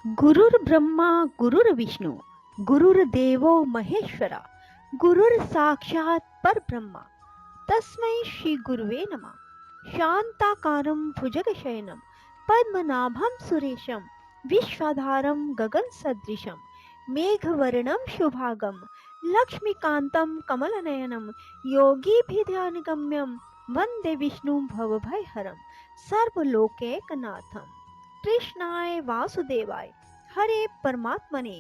गुरुर्ब्रह्मा गुरुर्विष्णु गुरुर्देवो महेश्वरा गुरुर्साक्षात् परब्रह्मा तस्मै श्री गुरुवे नमः। शांताकारं भुजगशयनं पद्मनाभं सुरेशं विश्वाधारं गगनसदृशं मेघवर्णं शुभांगं लक्ष्मीकान्तं कमलनयनं योगिभिध्यानगम्यं वन्दे विष्णुं भवभयहरं सर्वलोकैकनाथं। कृष्णाय वासुदेवाय हरे परमात्मने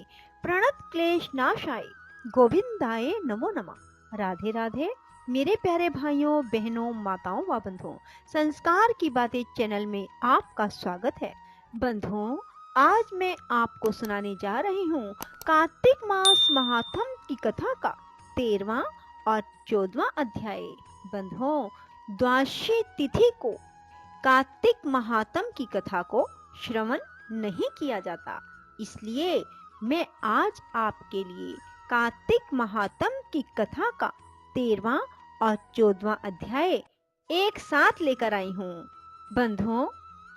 प्रणत क्लेश नाशाय गोविंदाय नमो नमः। राधे राधे मेरे प्यारे भाइयों बहनों माताओं व बंधुओं, संस्कार की बातें चैनल में आपका स्वागत है। बंधुओं, आज मैं आपको सुनाने जा रही हूँ कार्तिक मास महात्म की कथा का 13वां और 14वां अध्याय। बंधुओं, द्वादशी तिथि को कार्तिक महात्म की कथा को श्रवण नहीं किया जाता, इसलिए मैं आज आपके लिए कार्तिक महात्म की कथा का 13वां और 14वां अध्याय एक साथ लेकर आई हूँ। बंधुओं,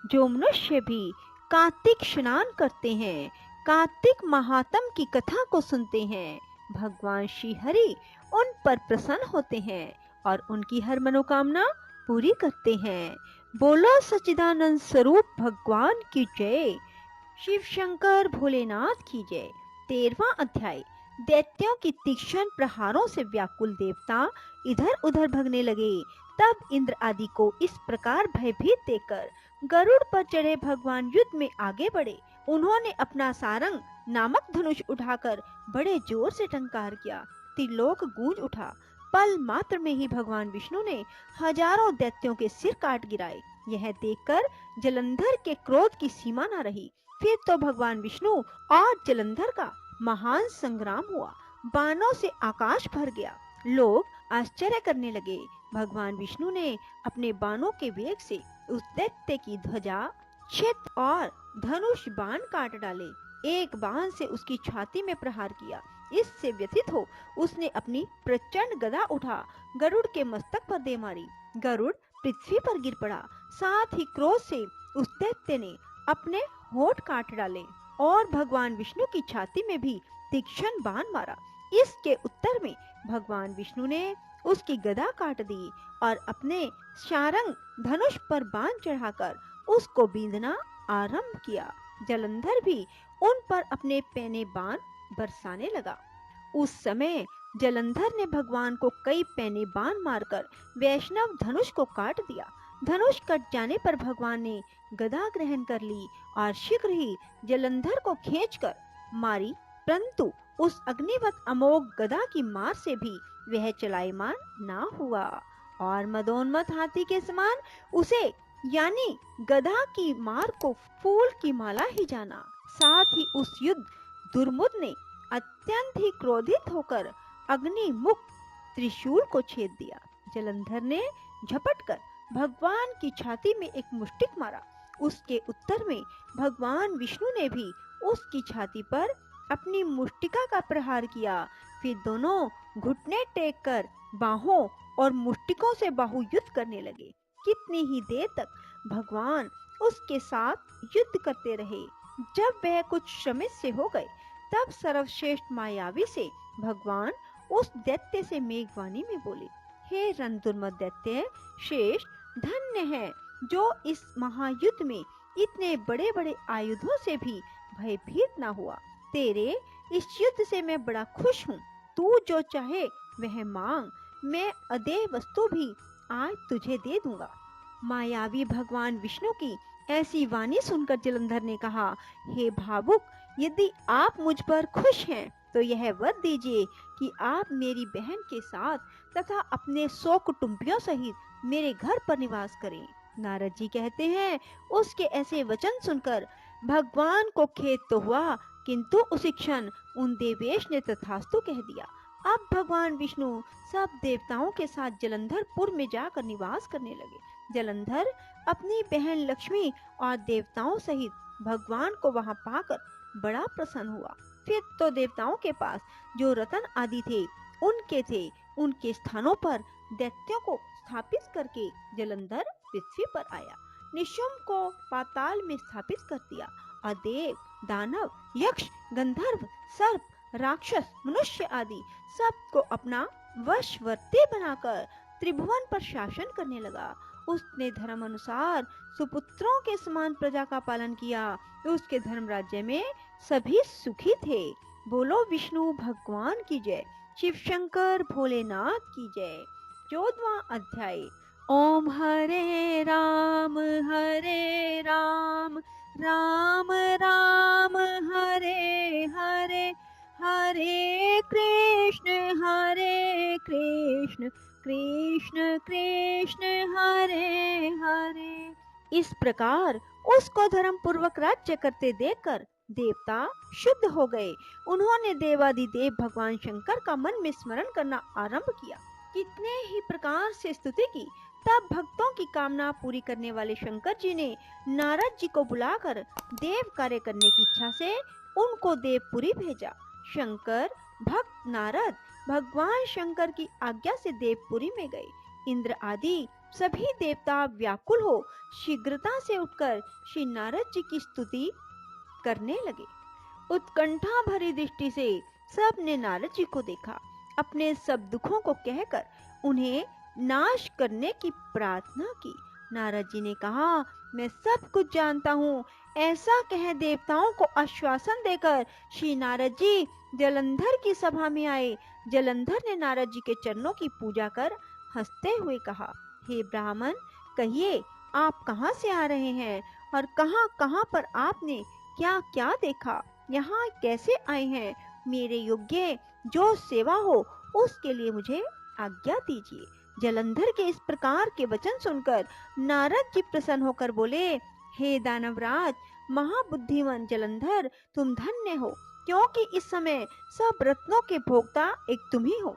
जो मनुष्य भी कार्तिक स्नान करते हैं, कार्तिक महात्म की कथा को सुनते हैं, भगवान श्री हरि उन पर प्रसन्न होते हैं और उनकी हर मनोकामना पूरी करते हैं। बोलो सच्चिदानंद स्वरूप भगवान की जय। शिव शंकर भोलेनाथ की जय। 13वां अध्याय। दैत्यों की तीक्ष्ण प्रहारों से व्याकुल देवता इधर उधर भगने लगे। तब इंद्र आदि को इस प्रकार भयभीत देखकर गरुड़ पर चढ़े भगवान युद्ध में आगे बढ़े। उन्होंने अपना सारंग नामक धनुष उठाकर बड़े जोर से टंकार किया। त्रिलोक गूंज उठा। पल मात्र में ही भगवान विष्णु ने हजारों दैत्यों के सिर काट गिराए। यह देखकर जलंधर के क्रोध की सीमा न रही। फिर तो भगवान विष्णु और जलंधर का महान संग्राम हुआ। बाणों से आकाश भर गया। लोग आश्चर्य करने लगे। भगवान विष्णु ने अपने बाणों के वेग से उस दैत्य की ध्वजा, छित और धनुष बाण काट डाले। एक बाण से उसकी छाती में प्रहार किया। इससे व्यथित हो उसने अपनी प्रचंड गदा उठा गरुड़ के मस्तक पर दे मारी। गरुड़ पृथ्वी पर गिर पड़ा। साथ ही क्रोध से उस दैत्य ने अपने होठ काट डाले और भगवान विष्णु की छाती में भी तीक्ष्ण बाण मारा। इसके उत्तर में भगवान विष्णु ने उसकी गदा काट दी और अपने शारंग धनुष पर बाण चढ़ाकर उसको बींधना आरंभ किया। जलंधर भी उन पर अपने पैने बाण बरसाने लगा। उस समय जलंधर ने भगवान को कई पैने बाण मारकर वैष्णव धनुष को काट दिया। धनुष कट जाने पर भगवान ने गदा ग्रहण कर ली और शीघ्र ही जलंधर को खींचकर मारी, परंतु उस अग्निवत अमोघ गदा की मार से भी वह चलायमान ना हुआ और मदोन्मत्त हाथी के समान उसे यानी गदा की मार को फूल की माला ही जाना। साथ ही उस युद्ध दुर्मुद ने अत्यंत ही क्रोधित होकर अग्निमुख त्रिशूल को छेद दिया। जलंधर ने झपटकर भगवान की छाती में एक मुष्टिक मारा। उसके उत्तर में भगवान विष्णु ने भी उसकी छाती पर अपनी मुष्टिका का प्रहार किया। फिर दोनों घुटने टेक कर बाहों और मुष्टिकों से बाहु युद्ध करने लगे। कितनी ही देर तक भगवान उसके साथ युद्ध करते रहे। जब वह कुछ श्रमित से हो गए, तब सर्वश्रेष्ठ मायावी से भगवान उस दैत्य से मेघवाणी में बोले, हे रणदुर्मद दैत्य श्रेष्ठ, धन्य है जो इस महायुद्ध में इतने बड़े बड़े आयुधों से भी भयभीत ना हुआ। तेरे इस युद्ध से मैं बड़ा खुश हूँ। तू जो चाहे वह मांग, मैं अदेय वस्तु भी आज तुझे दे दूंगा। मायावी भगवान विष्णु की ऐसी वाणी सुनकर जलंधर ने कहा, हे भावुक, यदि आप मुझ पर खुश हैं तो यह वर दीजिए कि आप मेरी बहन के साथ तथा अपने 100 कुटुंबियों सहित मेरे घर पर निवास करें। नारद जी कहते हैं, उसके ऐसे वचन सुनकर भगवान को खेद तो हुआ, किंतु उसी क्षण उन देवेश ने तथास्तु कह दिया। अब भगवान विष्णु सब देवताओं के साथ जलंधरपुर में जाकर निवास करने लगे। जलंधर अपनी बहन लक्ष्मी और देवताओं सहित भगवान को वहां पाकर बड़ा प्रसन्न हुआ। फिर तो देवताओं के पास जो रतन आदि थे उनके स्थानों पर दैत्यों को स्थापित करके जलंधर पृथ्वी पर आया। निशुंभ को पाताल में स्थापित कर दिया और देव, दानव, यक्ष, गंधर्व, सर्प, राक्षस, मनुष्य आदि सबको अपना वशवर्ती बनाकर त्रिभुवन पर शासन करने लगा। उसने धर्म अनुसार सुपुत्रों के समान प्रजा का पालन किया। उसके धर्म राज्य में सभी सुखी थे। बोलो विष्णु भगवान की जय, शिव शंकर भोलेनाथ की जय। 14वां अध्याय। ओम हरे राम राम राम हरे हरे, हरे कृष्ण कृष्ण कृष्ण हरे हरे। इस प्रकार उसको धर्म पूर्वक राज्य करते देखकर देवता शुद्ध हो गए। उन्होंने देवादिदेव भगवान शंकर का मन में स्मरण करना आरंभ किया। कितने ही प्रकार से स्तुति की। तब भक्तों की कामना पूरी करने वाले शंकर जी ने नारद जी को बुलाकर देव कार्य करने की इच्छा से उनको देवपुरी भेजा। शंकर भक्त नारद भगवान शंकर की आज्ञा से देवपुरी में गए। इंद्र आदि सभी देवता व्याकुल हो शीघ्रता से उठकर श्री नारद जी की स्तुति करने लगे। उत्कंठा भरी दृष्टि से सबने नारद जी को देखा। अपने सब दुखों को कहकर उन्हें नाश करने की प्रार्थना की। नारद जी ने कहा, मैं सब कुछ जानता हूँ। ऐसा कह देवताओं को आश्वासन देकर श्री नारद जी जलंधर की सभा में आए। जलंधर ने नारद जी के चरणों की पूजा कर हंसते हुए कहा, हे ब्राह्मण, कहिए आप कहाँ से आ रहे हैं और कहाँ कहाँ पर आपने क्या क्या देखा, यहाँ कैसे आए हैं। मेरे योग्य जो सेवा हो उसके लिए मुझे आज्ञा दीजिए। जलंधर के इस प्रकार के वचन सुनकर नारद जी प्रसन्न होकर बोले, हे दानवराज महाबुद्धिमान जलंधर, तुम धन्य हो, क्योंकि इस समय सब रत्नों के भोक्ता एक तुम ही हो।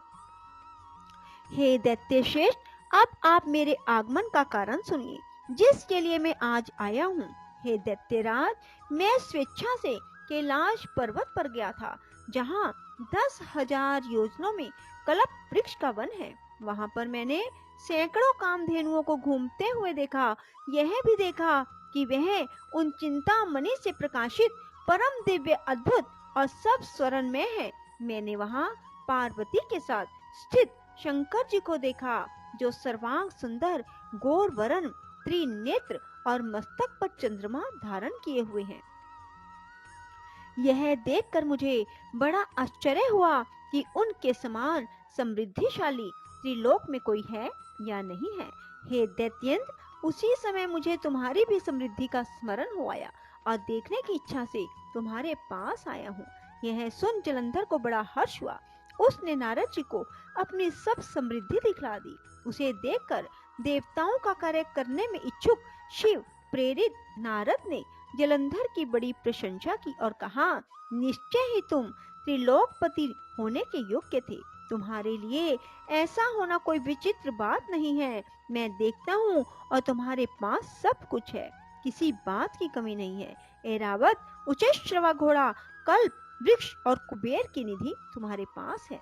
हे दैत्य श्रेष्ठ, अब आप मेरे आगमन का कारण सुनिए, जिसके लिए मैं आज आया हूँ। हे दैत्यराज, मैं स्वेच्छा से कैलाश पर्वत पर गया था, जहाँ 10,000 योजनों में कल्प वृक्ष का वन है। वहाँ पर मैंने सैकड़ों कामधेनुओं को घूमते हुए देखा। यह भी देखा कि वह उन चिंतामणि से प्रकाशित परम दिव्य अद्भुत और सब स्वर्ण में है। मैंने वहाँ पार्वती के साथ स्थित शंकर जी को देखा, जो सर्वांग सुंदर, गौर वरण, त्रिनेत्र और मस्तक पर चंद्रमा धारण किए हुए हैं। यह देखकर मुझे बड़ा आश्चर्य हुआ कि उनके समान समृद्धिशाली त्रिलोक में कोई है या नहीं है। हे दैत्येंद्र, उसी समय मुझे तुम्हारी भी समृद्धि का स्मरण हो आया और देखने की इच्छा से तुम्हारे पास आया हूँ। यह सुन जलंधर को बड़ा हर्ष हुआ। उसने नारद जी को अपनी सब समृद्धि दिखला दी। उसे देखकर देवताओं का कार्य करने में इच्छुक शिव प्रेरित नारद ने जलंधर की बड़ी प्रशंसा की और कहा, निश्चय ही तुम त्रिलोकपति होने के योग्य थे। तुम्हारे लिए ऐसा होना कोई विचित्र बात नहीं है। मैं देखता हूँ और तुम्हारे पास सब कुछ है, किसी बात की कमी नहीं है। ऐरावत, उच्चैःश्रवा घोड़ा, कल्प वृक्ष और कुबेर की निधि तुम्हारे पास है।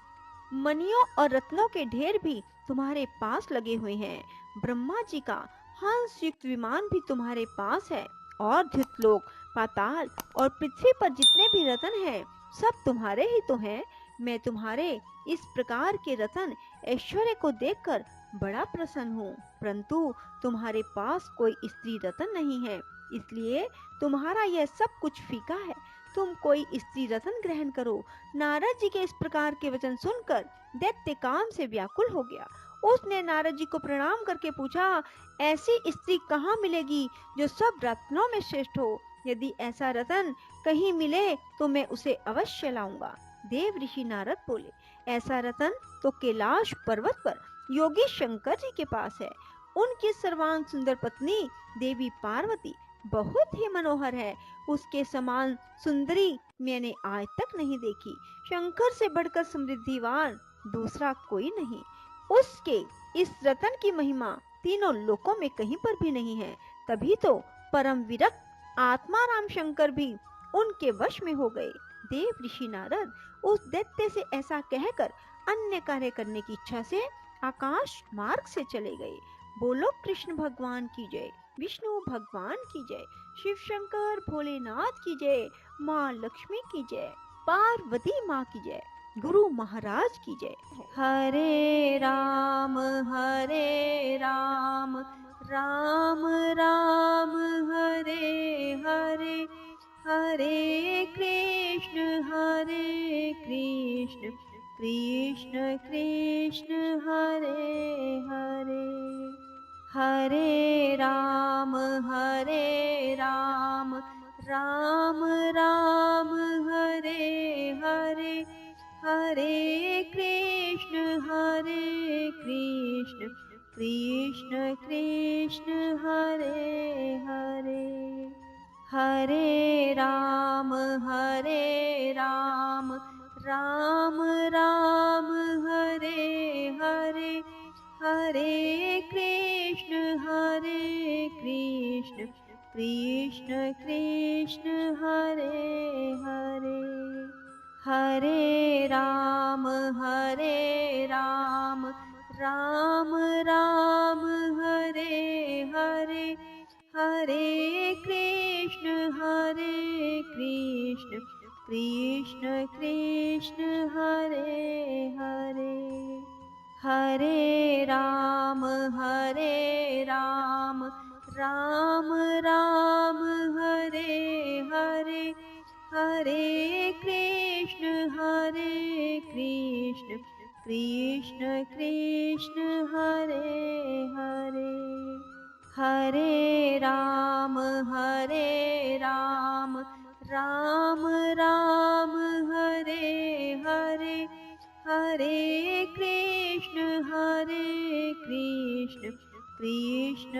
मणियों और रत्नों के ढेर भी तुम्हारे पास लगे हुए हैं। ब्रह्मा जी का हंस युक्त विमान भी तुम्हारे पास है और धितलोक, पाताल और पृथ्वी पर जितने भी रत्न हैं, सब तुम्हारे ही तो हैं। मैं तुम्हारे इस प्रकार के रत्न ऐश्वर्य को देखकर बड़ा प्रसन्न हूँ, परंतु तुम्हारे पास कोई स्त्री रत्न नहीं है, इसलिए तुम्हारा यह सब कुछ फीका है। तुम कोई स्त्री रत्न ग्रहण करो। नारद जी के इस प्रकार के वचन सुनकर दैत्य काम से व्याकुल हो गया। उसने नारद जी को प्रणाम करके पूछा, ऐसी स्त्री कहाँ मिलेगी जो सब रत्नों में श्रेष्ठ हो? यदि ऐसा रत्न कहीं मिले तो मैं उसे अवश्य लाऊंगा। देव ऋषि नारद बोले, ऐसा रत्न तो कैलाश पर्वत पर योगी शंकर जी के पास है। उनकी सर्वांग सुंदर पत्नी देवी पार्वती बहुत ही मनोहर है। उसके समान सुंदरी मैंने आज तक नहीं देखी। शंकर से बढ़कर समृद्धिवान दूसरा कोई नहीं। उसके इस रत्न की महिमा तीनों लोकों में कहीं पर भी नहीं है। तभी तो परम विरक्त आत्मा राम शंकर भी उनके वश में हो गए। देव ऋषि नारद उस दैत्य से ऐसा कहकर अन्य कार्य करने की इच्छा से आकाश मार्ग से चले गए। बोलो कृष्ण भगवान की जय, विष्णु भगवान की जय, शिव शंकर भोलेनाथ की जय, माँ लक्ष्मी की जय, पार्वती माँ की जय, गुरु महाराज की जय। हरे राम राम राम हरे हरे, हरे कृष्ण कृष्ण कृष्ण हरे हरे। हरे राम राम राम हरे हरे, हरे कृष्ण कृष्ण कृष्ण हरे हरे। हरे राम राम हरे हरे, हरे कृष्ण कृष्ण कृष्ण हरे हरे। हरे राम राम हरे हरे, हरे कृष्ण कृष्ण कृष्ण हरे हरे। हरे राम राम हरे हरे, हरे कृष्ण कृष्ण कृष्ण हरे हरे। हरे राम राम हरे हरे, हरे कृष्ण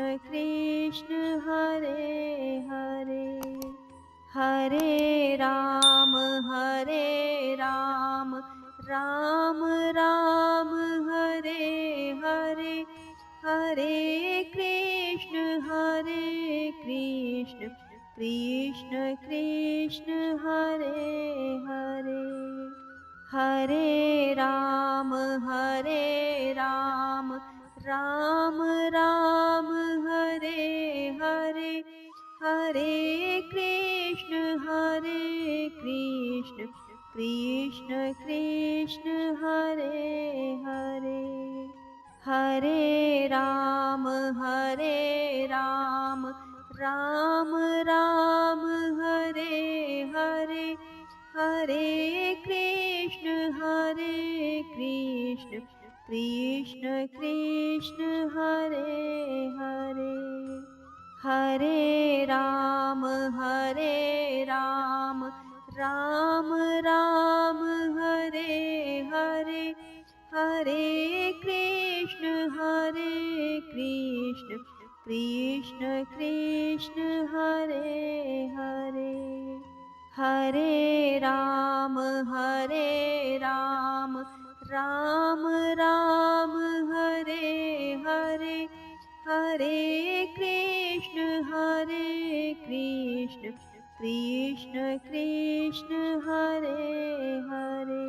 कृष्ण कृष्ण हरे हरे। हरे राम राम हरे हरे, हरे कृष्ण कृष्ण कृष्ण हरे हरे। हरे राम राम हरे हरे, हरे कृष्ण कृष्ण कृष्ण हरे हरे। हरे राम राम हरे हरे, हरे कृष्ण कृष्ण कृष्ण हरे हरे। हरे राम राम हरे हरे, हरे कृष्ण कृष्ण कृष्ण हरे हरे। हरे राम राम हरे हरे, हरे कृष्ण कृष्ण कृष्ण हरे हरे।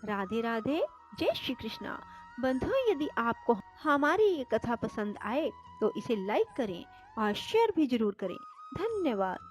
राधे राधे, जय श्री कृष्णा। बंधुओं, यदि आपको हमारी ये कथा पसंद आए तो इसे लाइक करें और शेयर भी जरूर करें। धन्यवाद।